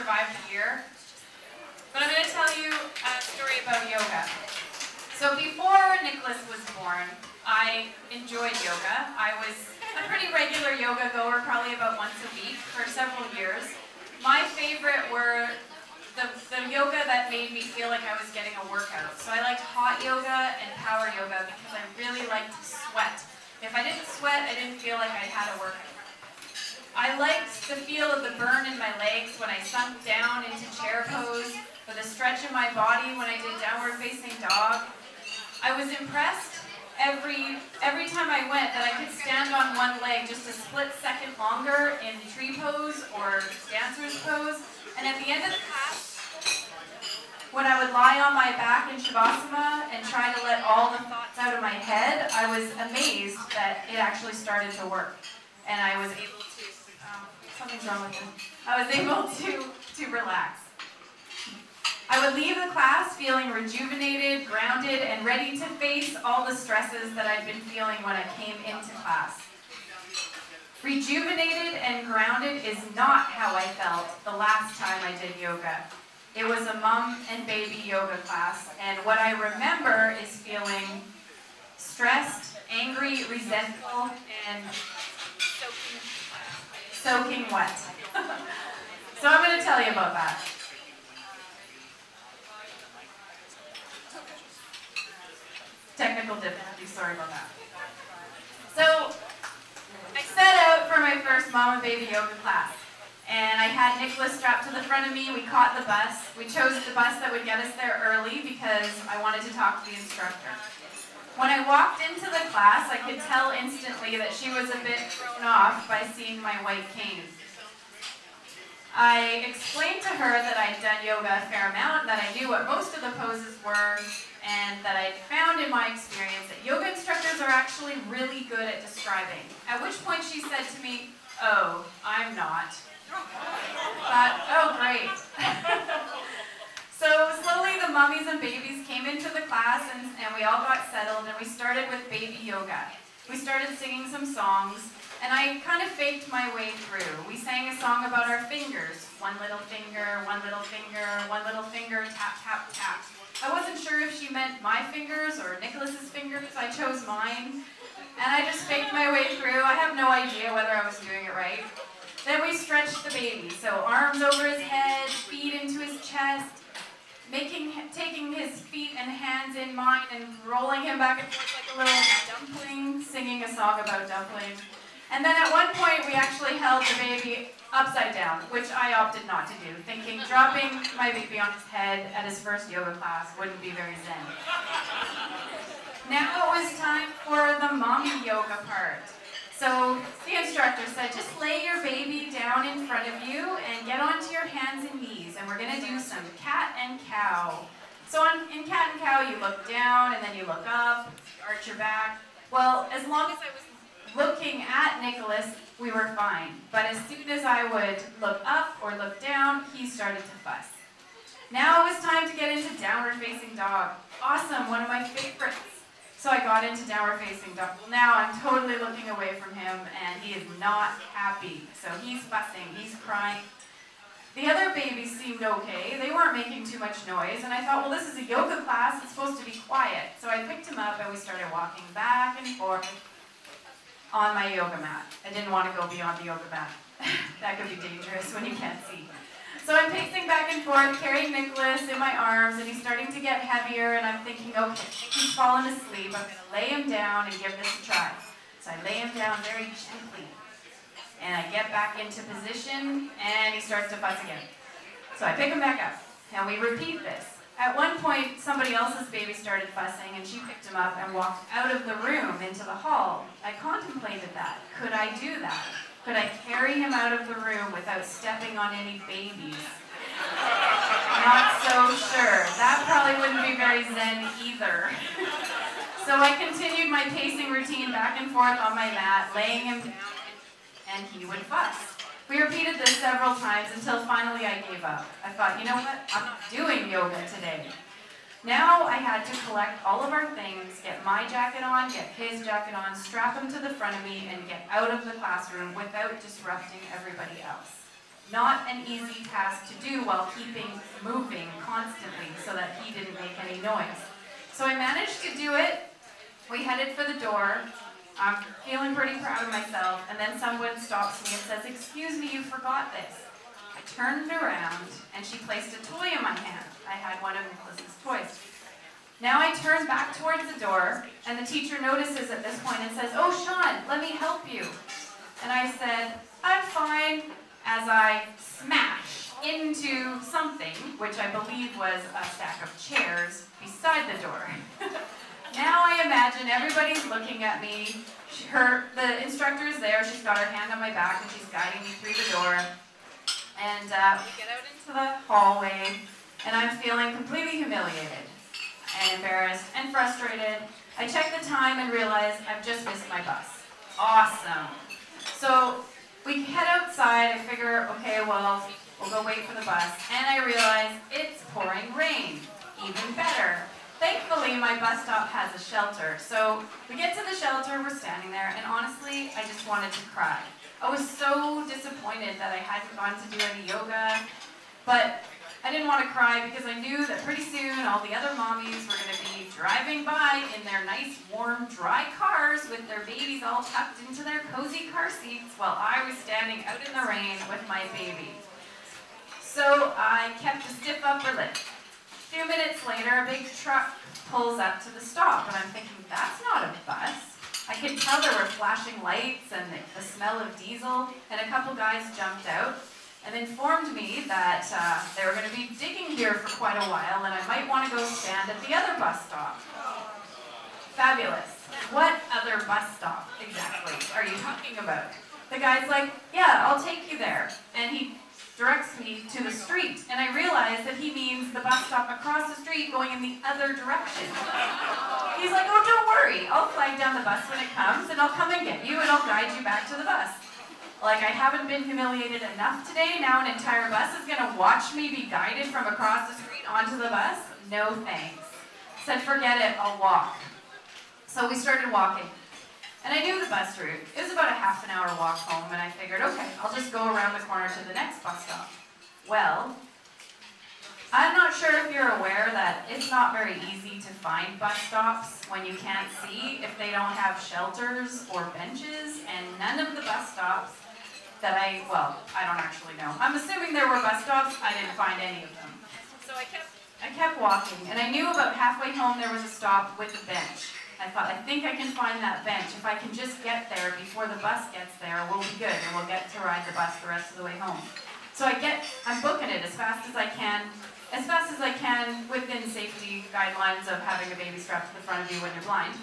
survive the year. But I'm going to tell you a story about yoga. So before Nicholas was born, I enjoyed yoga. I was a pretty regular yoga goer, probably about once a week for several years. My favorite were the yoga that made me feel like I was getting a workout. So I liked hot yoga and power yoga because I really liked to sweat. If I didn't sweat, I didn't feel like I had a workout. I liked the feel of the burn in my legs when I sunk down into chair pose, or the stretch in my body when I did downward facing dog. I was impressed every time I went that I could stand on one leg just a split second longer in tree pose or dancer's pose. And at the end of the class, when I would lie on my back in Shavasana and try to let all the thoughts out of my head, I was amazed that it actually started to work. And I was able to, something's wrong with me. I was able to relax. I would leave the class feeling rejuvenated, grounded, and ready to face all the stresses that I'd been feeling when I came into class. Rejuvenated and grounded is not how I felt the last time I did yoga. It was a mom and baby yoga class, and what I remember is feeling stressed, angry, resentful, and soaking wet. So I'm going to tell you about that. Technical difficulties, sorry about that. So I set out for my first mom and baby yoga class. And I had Nicholas strapped to the front of me. We caught the bus. We chose the bus that would get us there early because I wanted to talk to the instructor. When I walked into the class, I could tell instantly that she was a bit thrown off by seeing my white cane. I explained to her that I'd done yoga a fair amount, that I knew what most of the poses were, and that I'd found in my experience that yoga instructors are actually really good at describing. At which point she said to me, "Oh, I'm not." Thought, oh great. So slowly the mummies and babies came into the class and we all got settled and we started with baby yoga. We started singing some songs and I kind of faked my way through. We sang a song about our fingers. One little finger, one little finger, one little finger, tap, tap, tap. I wasn't sure if she meant my fingers or Nicholas's fingers. I chose mine. And I just faked my way through. I have no idea whether I was doing it right. Then we stretched the baby. So arms over his head, feet into his chest, taking his feet and hands in mine and rolling him back and forth like a little dumpling, singing a song about dumplings. And then at one point we actually held the baby upside down, which I opted not to do, thinking dropping my baby on his head at his first yoga class wouldn't be very zen. Now it was time for the mommy yoga part. So the instructor said, just lay your baby down in front of you and get onto your hands and knees, and we're going to do some cat and cow. So in cat and cow, you look down and then you look up, arch your back. Well, as long as I was looking at Nicholas, we were fine. But as soon as I would look up or look down, he started to fuss. Now it was time to get into downward facing dog. Awesome, one of my favorites. So I got into downward facing dog. Well, now I'm totally looking away from him and he is not happy. So he's fussing, he's crying. The other babies seemed okay. They weren't making too much noise. And I thought, well, this is a yoga class. It's supposed to be quiet. So I picked him up and we started walking back and forth on my yoga mat. I didn't want to go beyond the yoga mat. That could be dangerous when you can't see. So I'm pacing back and forth, carrying Nicholas in my arms, and he's starting to get heavier, and I'm thinking, okay, he's fallen asleep. I'm going to lay him down and give this a try. So I lay him down very gently, and I get back into position, and he starts to fuss again. So I pick him back up, and we repeat this. At one point, somebody else's baby started fussing, and she picked him up and walked out of the room into the hall. I contemplated that. Could I do that? Could I carry him out of the room without stepping on any babies? Not so sure. That probably wouldn't be very zen either. So I continued my pacing routine back and forth on my mat, laying him down, and he would fuss. We repeated this several times until finally I gave up. I thought, you know what? I'm not doing yoga today. Now I had to collect all of our things, get my jacket on, get his jacket on, strap him to the front of me, and get out of the classroom without disrupting everybody else. Not an easy task to do while keeping moving constantly so that he didn't make any noise. So I managed to do it. We headed for the door. I'm feeling pretty proud of myself, and then someone stops me and says, "Excuse me, you forgot this." I turned around, and she placed a toy in my hand. I had one of Nicholas's toys. Now I turn back towards the door, and the teacher notices at this point and says, "Oh, Shawn, let me help you." And I said, "I'm fine," as I smash into something, which I believe was a stack of chairs beside the door. Now I imagine everybody's looking at me. The instructor is there. She's got her hand on my back, and she's guiding me through the door. And we get out into the hallway, and I'm feeling completely humiliated and embarrassed and frustrated. I check the time and realize I've just missed my bus. Awesome. So we head outside. I figure, okay, well, we'll go wait for the bus. And I realize it's pouring rain. Even better. Thankfully, my bus stop has a shelter. So we get to the shelter, we're standing there, and honestly, I just wanted to cry. I was so disappointed that I hadn't gone to do any yoga, but I didn't want to cry because I knew that pretty soon all the other mommies were going to be driving by in their nice, warm, dry cars with their babies all tucked into their cozy car seats while I was standing out in the rain with my baby. So I kept a stiff upper lip. A few minutes later, a big truck pulls up to the stop, and I'm thinking, that's not a bus. I could tell there were flashing lights and the smell of diesel, and a couple guys jumped out and informed me that they were going to be digging here for quite a while, and I might want to go stand at the other bus stop. Fabulous. What other bus stop exactly are you talking about? The guy's like, "Yeah, I'll take you there." And he directs me to the street, and I realize that he means the bus stop across the street going in the other direction. He's like, "Oh, don't worry, I'll flag down the bus when it comes, and I'll come and get you, and I'll guide you back to the bus." Like, I haven't been humiliated enough today. Now an entire bus is going to watch me be guided from across the street onto the bus? No thanks. Said, "Forget it, I'll walk." So we started walking. And I knew the bus route. It was about a half an hour walk home, and I figured, okay, I'll just go around the corner to the next bus stop. Well, I'm not sure if you're aware that it's not very easy to find bus stops when you can't see if they don't have shelters or benches, and none of the bus stops that I don't actually know. I'm assuming there were bus stops. I didn't find any of them. So I kept walking, and I knew about halfway home there was a stop with a bench. I thought, I think I can find that bench. If I can just get there before the bus gets there, we'll be good, and we'll get to ride the bus the rest of the way home. So I'm booking it as fast as I can within safety guidelines of having a baby strapped to the front of you when you're blind.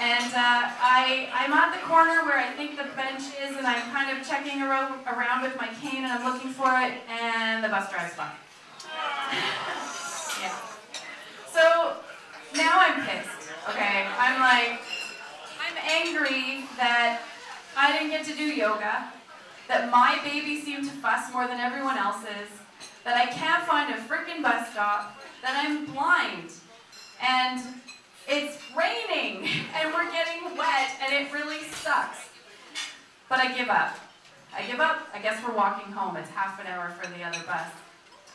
And I'm at the corner where I think the bench is, and I'm kind of checking around with my cane, and I'm looking for it, and the bus drives by. Yeah. So now I'm pissed. Okay, I'm angry that I didn't get to do yoga, that my baby seemed to fuss more than everyone else's, that I can't find a frickin' bus stop, that I'm blind, and it's raining, and we're getting wet, and it really sucks. But I give up. I guess we're walking home. It's half an hour for the other bus.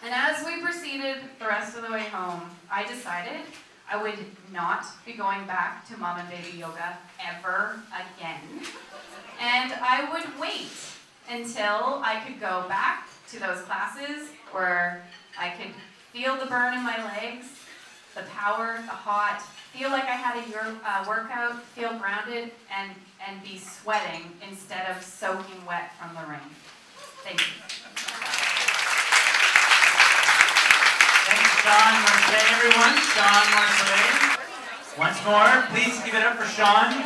And as we proceeded the rest of the way home, I decided I would not be going back to mom and baby yoga ever again. And I would wait until I could go back to those classes where I could feel the burn in my legs, the power, the hot, feel like I had a workout, feel grounded, and be sweating instead of soaking wet from the rain. Thank you. Thanks, Shawn Marsolais, everyone. Shawn Marsolais. Once more, please give it up for Shawn.